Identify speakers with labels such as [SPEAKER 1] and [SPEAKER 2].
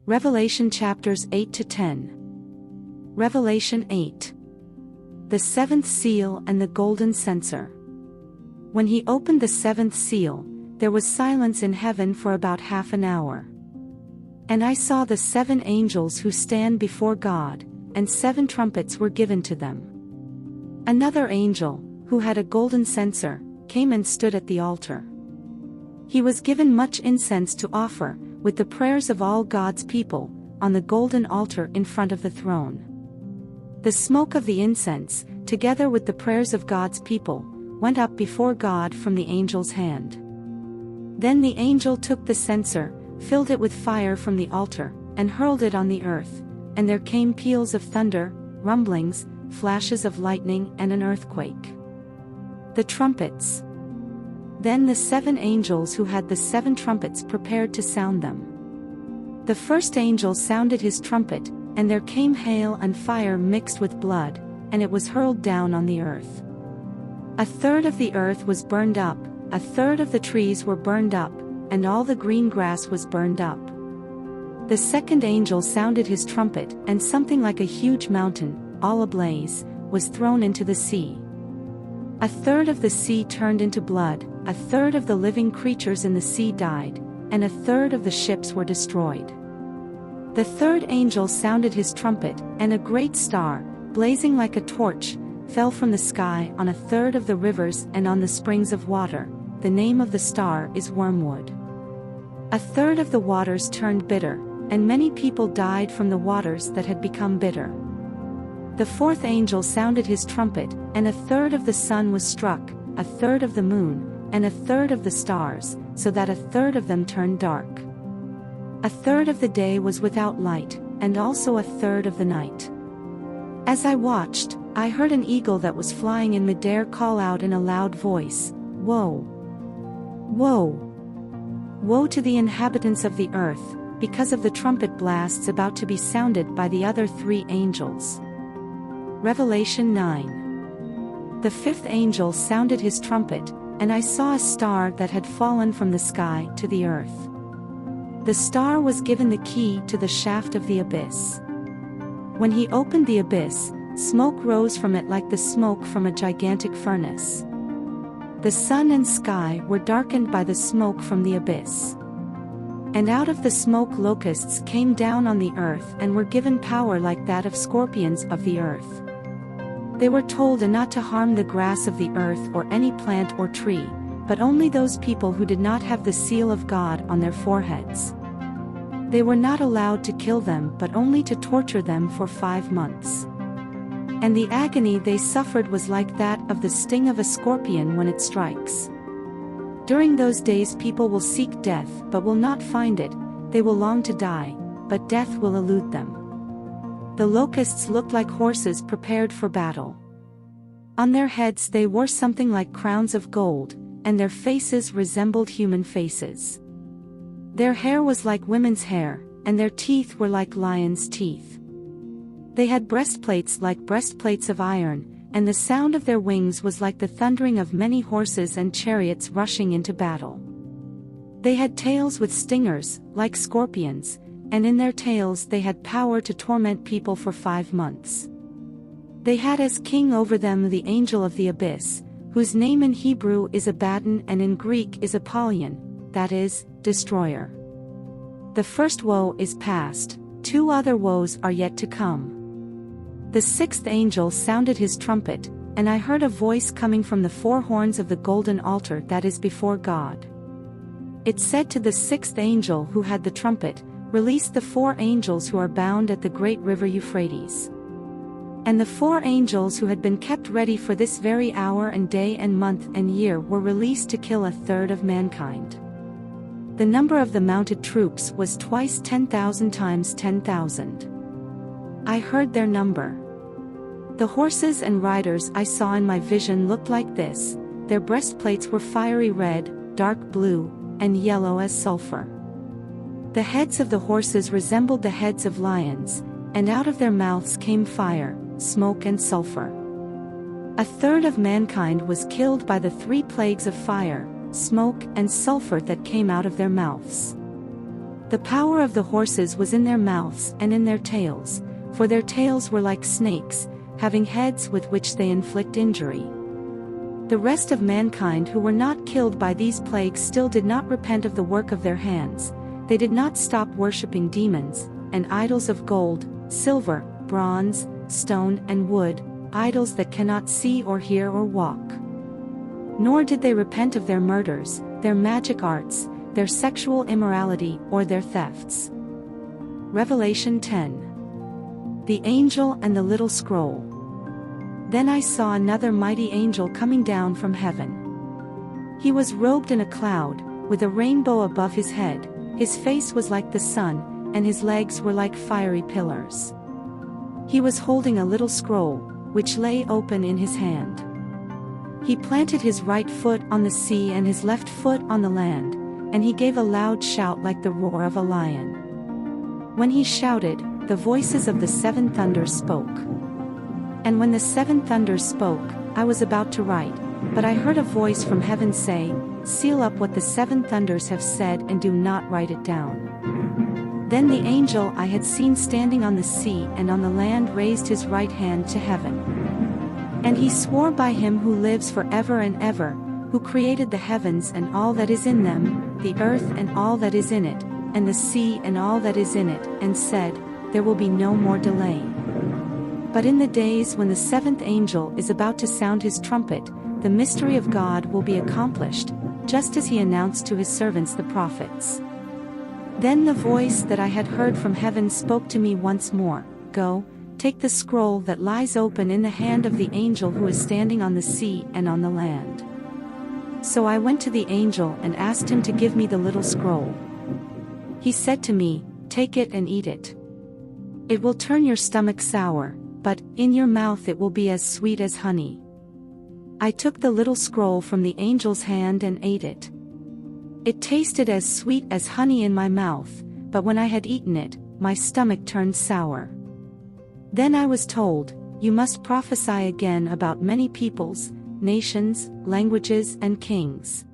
[SPEAKER 1] Revelation chapters 8 to 10. Revelation 8. The seventh seal and the golden censer. When he opened the seventh seal, there was silence in heaven for about half an hour. And I saw the 7 angels who stand before God, and 7 trumpets were given to them. Another angel, who had a golden censer, came and stood at the altar. He was given much incense to offer, with the prayers of all God's people, on the golden altar in front of the throne. The smoke of the incense, together with the prayers of God's people, went up before God from the angel's hand. Then the angel took the censer, filled it with fire from the altar, and hurled it on the earth, and there came peals of thunder, rumblings, flashes of lightning and an earthquake. The trumpets. Then the 7 angels who had the 7 trumpets prepared to sound them. The first angel sounded his trumpet, and there came hail and fire mixed with blood, and it was hurled down on the earth. A third of the earth was burned up, a third of the trees were burned up, and all the green grass was burned up. The second angel sounded his trumpet, and something like a huge mountain, all ablaze, was thrown into the sea. A third of the sea turned into blood, a third of the living creatures in the sea died, and a third of the ships were destroyed. The third angel sounded his trumpet, and a great star, blazing like a torch, fell from the sky on a third of the rivers and on the springs of water. The name of the star is Wormwood. A third of the waters turned bitter, and many people died from the waters that had become bitter. The fourth angel sounded his trumpet, and a third of the sun was struck, a third of the moon, and a third of the stars, so that a third of them turned dark. A third of the day was without light, and also a third of the night. As I watched, I heard an eagle that was flying in midair call out in a loud voice, "Woe! Woe! Woe to the inhabitants of the earth, because of the trumpet blasts about to be sounded by the other 3 angels." Revelation 9. The fifth angel sounded his trumpet, and I saw a star that had fallen from the sky to the earth. The star was given the key to the shaft of the abyss. When he opened the abyss, smoke rose from it like the smoke from a gigantic furnace. The sun and sky were darkened by the smoke from the abyss. And out of the smoke locusts came down on the earth and were given power like that of scorpions of the earth. They were told not to harm the grass of the earth or any plant or tree, but only those people who did not have the seal of God on their foreheads. They were not allowed to kill them but only to torture them for 5 months. And the agony they suffered was like that of the sting of a scorpion when it strikes. During those days people will seek death but will not find it, they will long to die, but death will elude them. The locusts looked like horses prepared for battle. On their heads they wore something like crowns of gold, and their faces resembled human faces. Their hair was like women's hair, and their teeth were like lions' teeth. They had breastplates like breastplates of iron, and the sound of their wings was like the thundering of many horses and chariots rushing into battle. They had tails with stingers, like scorpions, and in their tails they had power to torment people for 5 months. They had as king over them the angel of the abyss, whose name in Hebrew is Abaddon and in Greek is Apollyon, that is, destroyer. The first woe is past, 2 other woes are yet to come. The 6th angel sounded his trumpet, and I heard a voice coming from the 4 horns of the golden altar that is before God. It said to the 6th angel who had the trumpet, "Release the 4 angels who are bound at the great river Euphrates." And the 4 angels who had been kept ready for this very hour and day and month and year were released to kill a third of mankind. The number of the mounted troops was twice 10,000 times 10,000. I heard their number. The horses and riders I saw in my vision looked like this: their breastplates were fiery red, dark blue, and yellow as sulfur. The heads of the horses resembled the heads of lions, and out of their mouths came fire, smoke and sulfur. A third of mankind was killed by the 3 plagues of fire, smoke and sulfur that came out of their mouths. The power of the horses was in their mouths and in their tails, for their tails were like snakes, having heads with which they inflict injury. The rest of mankind who were not killed by these plagues still did not repent of the work of their hands. They did not stop worshipping demons, and idols of gold, silver, bronze, stone and wood, idols that cannot see or hear or walk. Nor did they repent of their murders, their magic arts, their sexual immorality or their thefts. Revelation 10. The Angel and the Little Scroll. Then I saw another mighty angel coming down from heaven. He was robed in a cloud, with a rainbow above his head, his face was like the sun, and his legs were like fiery pillars. He was holding a little scroll, which lay open in his hand. He planted his right foot on the sea and his left foot on the land, and he gave a loud shout like the roar of a lion. When he shouted, the voices of the seven thunders spoke. And when the seven thunders spoke, I was about to write, but I heard a voice from heaven say, "Seal up what the seven thunders have said and do not write it down." Then the angel I had seen standing on the sea and on the land raised his right hand to heaven. And he swore by him who lives forever and ever, who created the heavens and all that is in them, the earth and all that is in it, and the sea and all that is in it, and said, "There will be no more delay." But in the days when the seventh angel is about to sound his trumpet, the mystery of God will be accomplished, just as he announced to his servants the prophets. Then the voice that I had heard from heaven spoke to me once more, "Go, take the scroll that lies open in the hand of the angel who is standing on the sea and on the land." So I went to the angel and asked him to give me the little scroll. He said to me, "Take it and eat it. It will turn your stomach sour, but in your mouth it will be as sweet as honey." I took the little scroll from the angel's hand and ate it. It tasted as sweet as honey in my mouth, but when I had eaten it, my stomach turned sour. Then I was told, "You must prophesy again about many peoples, nations, languages and kings."